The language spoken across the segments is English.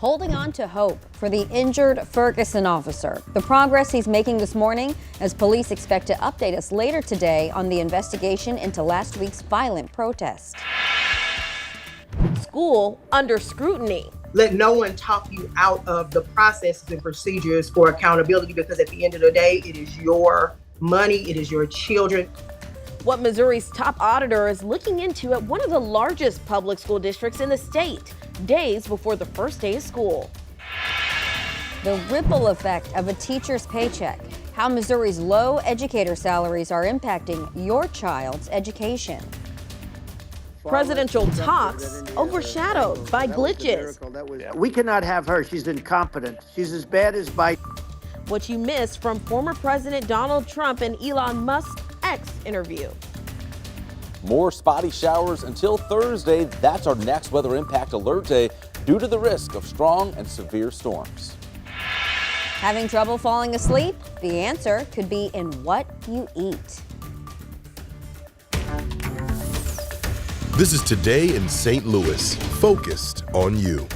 holding on to hope for the injured Ferguson officer. The progress he's making this morning as police expect to update us later today on the investigation into last week's violent protest. School under scrutiny. Let no one talk you out of the processes and procedures for accountability, because at the end of the day, it is your money, it is your children. What Missouri's top auditor is looking into at one of the largest public school districts in the state, days before the first day of school. The ripple effect of a teacher's paycheck, how Missouri's low educator salaries are impacting your child's education. Presidential talks overshadowed by glitches. We cannot have her. She's incompetent. She's as bad as Biden. What you missed from former President Donald Trump and Elon Musk's X interview. More spotty showers until Thursday. That's our next weather impact alert day due to the risk of strong and severe storms. Having trouble falling asleep? The answer could be in what you eat. This is Today in St. Louis, focused on you.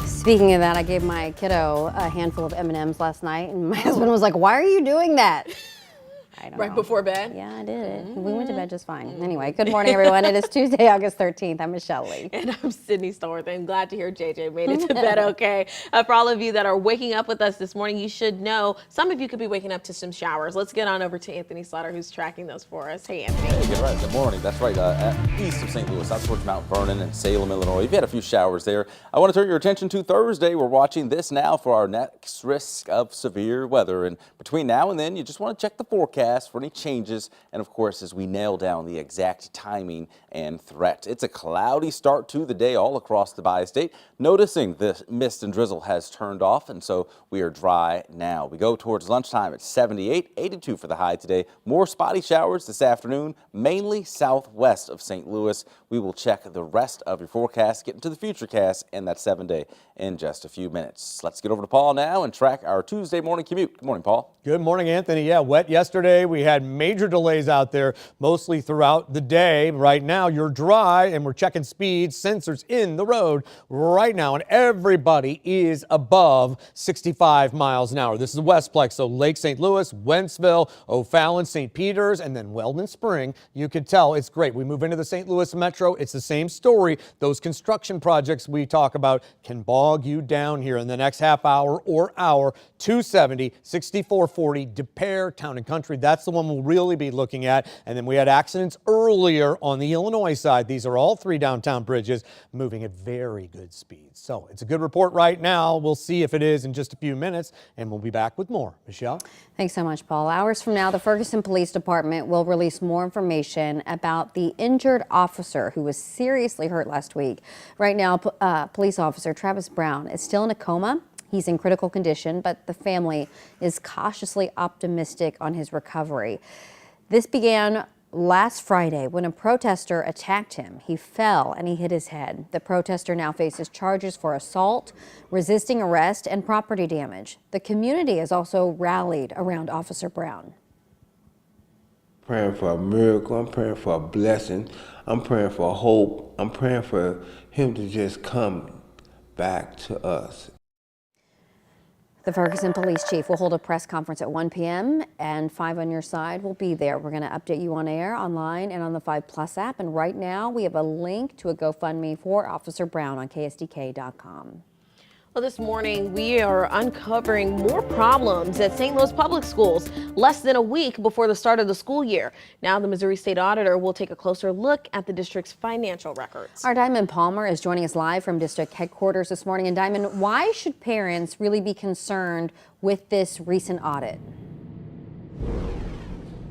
Speaking of that, I gave my kiddo a handful of M&Ms last night, and my husband was like, "Why are you doing that?" I don't know. Right before bed? Yeah, I did it. We went to bed just fine. Anyway, good morning, everyone. It is Tuesday, August 13th. I'm Michelle Lee. And I'm Sydney Stallworth. I'm glad to hear JJ made it to bed okay. For all of you that are waking up with us this morning, you should know some of you could be waking up to some showers. Let's get on over to Anthony Slaughter, who's tracking those for us. Hey, Anthony. Hey, good morning. That's right. East of St. Louis, out towards Mount Vernon and Salem, Illinois. You've had a few showers there. I want to turn your attention to Thursday. We're watching this now for our next risk of severe weather. And between now and then, you just want to check the forecast for any changes. And of course, as we nail down the exact timing and threat. It's a cloudy start to the day all across the bi-state. Noticing the mist and drizzle has turned off, and so we are dry now. We go towards lunchtime at 78, 82 for the high today. More spotty showers this afternoon, mainly southwest of St. Louis. We will check the rest of your forecast, get into the future cast and that 7-day in just a few minutes. Let's get over to Paul now and track our Tuesday morning commute. Good morning, Paul. Good morning, Anthony. Yeah, wet yesterday. We had major delays out there mostly throughout the day. Right now, you're dry, and we're checking speeds, sensors in the road right now, and everybody is above 65 miles an hour. This is Westplex, so Lake St. Louis, Wentzville, O'Fallon, St. Peters, and then Weldon Spring. You can tell it's great. We move into the St. Louis Metro. It's the same story. Those construction projects we talk about can bog you down here in the next half hour or hour. 270, 6440, Des Peres, Town and Country. That's the one we'll really be looking at. And then we had accidents earlier on the Illinois side. These are all 3 downtown bridges moving at very good speeds. So it's a good report right now. We'll see if it is in just a few minutes, and we'll be back with more. Michelle? Thanks so much, Paul. Hours from now, the Ferguson Police Department will release more information about the injured officer who was seriously hurt last week. Right now, police officer Travis Brown is still in a coma. He's in critical condition, but the family is cautiously optimistic on his recovery. This began last Friday when a protester attacked him. He fell and he hit his head. The protester now faces charges for assault, resisting arrest, and property damage. The community has also rallied around Officer Brown. Praying for a miracle, I'm praying for a blessing, I'm praying for hope, I'm praying for him to just come back to us. The Ferguson Police Chief will hold a press conference at 1 p.m. and 5 on your side will be there. We're going to update you on air, online, and on the 5 Plus app. And right now, we have a link to a GoFundMe for Officer Brown on KSDK.com. Well, this morning we are uncovering more problems at St. Louis Public Schools less than a week before the start of the school year. Now the Missouri State Auditor will take a closer look at the district's financial records. Our Diamond Palmer is joining us live from district headquarters this morning. And Diamond, why should parents really be concerned with this recent audit?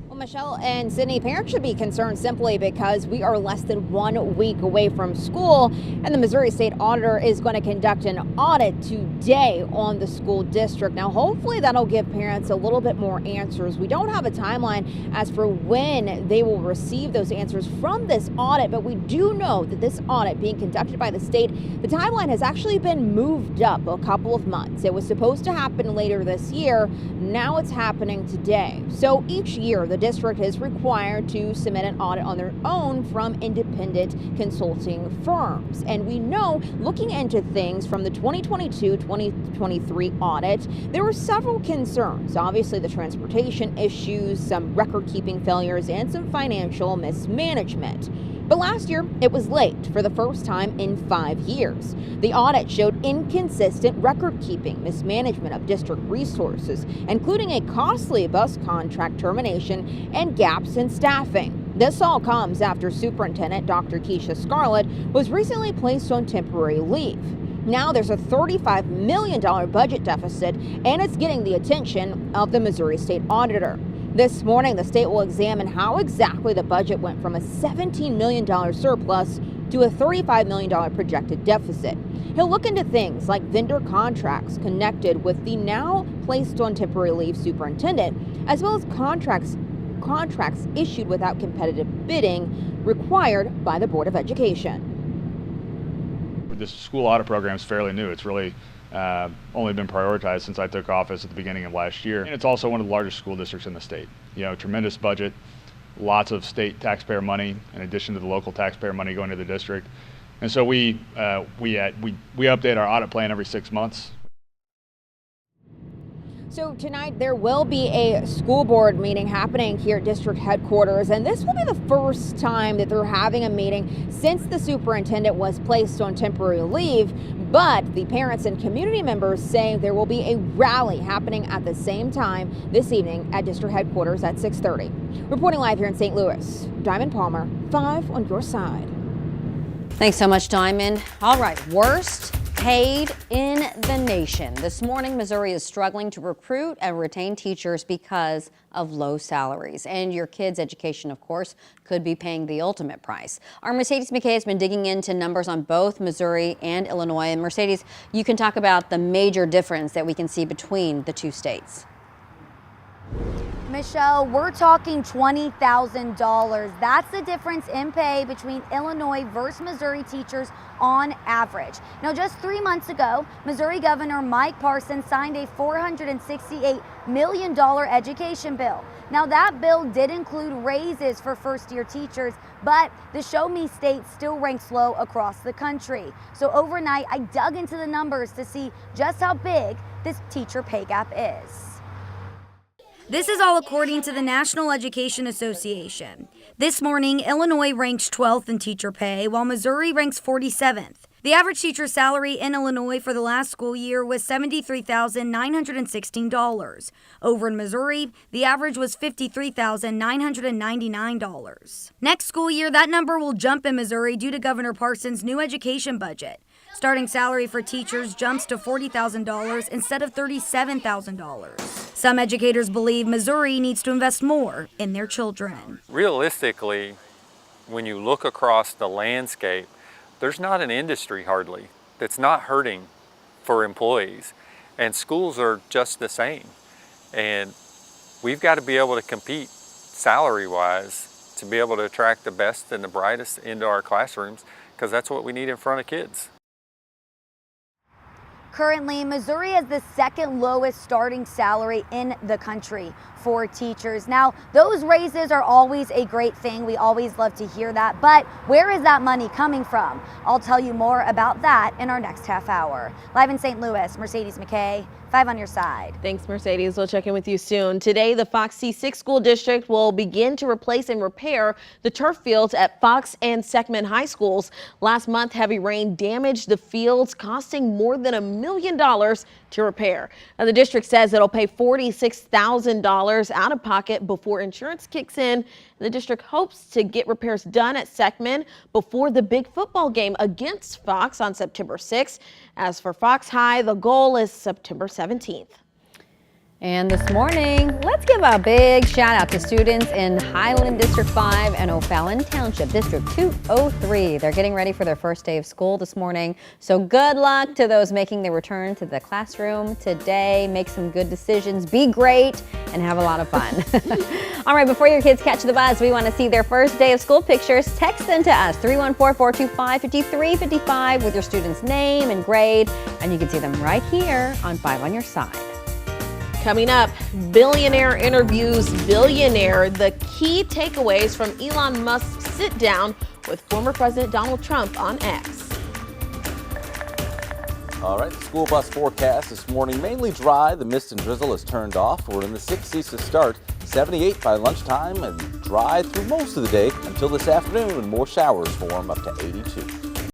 Well, Michelle and Sydney, parents should be concerned simply because we are less than 1 week away from school, and the Missouri State Auditor is going to conduct an audit today on the school district. Now, hopefully that'll give parents a little bit more answers. We don't have a timeline as for when they will receive those answers from this audit, but we do know that this audit being conducted by the state, the timeline has actually been moved up a couple of months. It was supposed to happen later this year. Now it's happening today. So each year, the district is required to submit an audit on their own from independent consulting firms. And we know, looking into things from the 2022-2023 audit, there were several concerns. Obviously, the transportation issues, some record-keeping failures, and some financial mismanagement. But last year, it was late for the first time in 5 years. The audit showed inconsistent record-keeping, mismanagement of district resources, including a costly bus contract termination and gaps in staffing. This all comes after Superintendent Dr. Keisha Scarlett was recently placed on temporary leave. Now there's a $35 million budget deficit, and it's getting the attention of the Missouri State Auditor. This morning, the state will examine how exactly the budget went from a $17 million surplus to a $35 million projected deficit. He'll look into things like vendor contracts connected with the now placed on temporary leave superintendent, as well as contracts issued without competitive bidding required by the Board of Education. This school audit program is fairly new. It's really only been prioritized since I took office at the beginning of last year. And it's also one of the largest school districts in the state. You know, tremendous budget, lots of state taxpayer money in addition to the local taxpayer money going to the district. And so we update our audit plan every 6 months. So tonight there will be a school board meeting happening here at district headquarters, and this will be the first time that they're having a meeting since the superintendent was placed on temporary leave. But the parents and community members say there will be a rally happening at the same time this evening at district headquarters at 6:30. Reporting live here in St. Louis, Diamond Palmer, 5 on your side. Thanks so much, Diamond. All right, worst paid in the nation. This morning, Missouri is struggling to recruit and retain teachers because of low salaries. And your kids' education, of course, could be paying the ultimate price. Our Mercedes McKay has been digging into numbers on both Missouri and Illinois. And Mercedes, you can talk about the major difference that we can see between the two states. Michelle, we're talking $20,000. That's the difference in pay between Illinois versus Missouri teachers on average. Now, just 3 months ago, Missouri Governor Mike Parson signed a $468 million education bill. Now, that bill did include raises for first-year teachers, but the Show Me state still ranks low across the country. So overnight, I dug into the numbers to see just how big this teacher pay gap is. This is all according to the National Education Association. This morning, Illinois ranks 12th in teacher pay, while Missouri ranks 47th. The average teacher salary in Illinois for the last school year was $73,916. Over in Missouri, the average was $53,999. Next school year, that number will jump in Missouri due to Governor Parson's new education budget. Starting salary for teachers jumps to $40,000 instead of $37,000. Some educators believe Missouri needs to invest more in their children. Realistically, when you look across the landscape, there's not an industry hardly that's not hurting for employees, and schools are just the same. And we've got to be able to compete salary-wise to be able to attract the best and the brightest into our classrooms, because that's what we need in front of kids. Currently, Missouri has the second lowest starting salary in the country for teachers. Now, those raises are always a great thing. We always love to hear that. But where is that money coming from? I'll tell you more about that in our next half hour. Live in St. Louis, Mercedes McKay, 5 on your side. Thanks, Mercedes. We'll check in with you soon. Today, the Fox C6 School District will begin to replace and repair the turf fields at Fox and Seckman High Schools. Last month, heavy rain damaged the fields, costing more than $1 million to repair. Now, the district says it'll pay $46,000 out of pocket before insurance kicks in. The district hopes to get repairs done at Seckman before the big football game against Fox on September 6th. As for Fox High, the goal is September 17th. And this morning, let's give a big shout out to students in Highland District 5 and O'Fallon Township District 203. They're getting ready for their first day of school this morning. So good luck to those making their return to the classroom today. Make some good decisions, be great, and have a lot of fun. All right, before your kids catch the buzz, we want to see their first day of school pictures. Text them to us, 314-425-5355 with your student's name and grade, and you can see them right here on 5 on your side. Coming up, billionaire interviews billionaire. The key takeaways from Elon Musk's sit down with former President Donald Trump on X. All right, the school bus forecast this morning mainly dry. The mist and drizzle has turned off. We're in the 60s to start, 78 by lunchtime, and dry through most of the day until this afternoon when more showers form up to 82.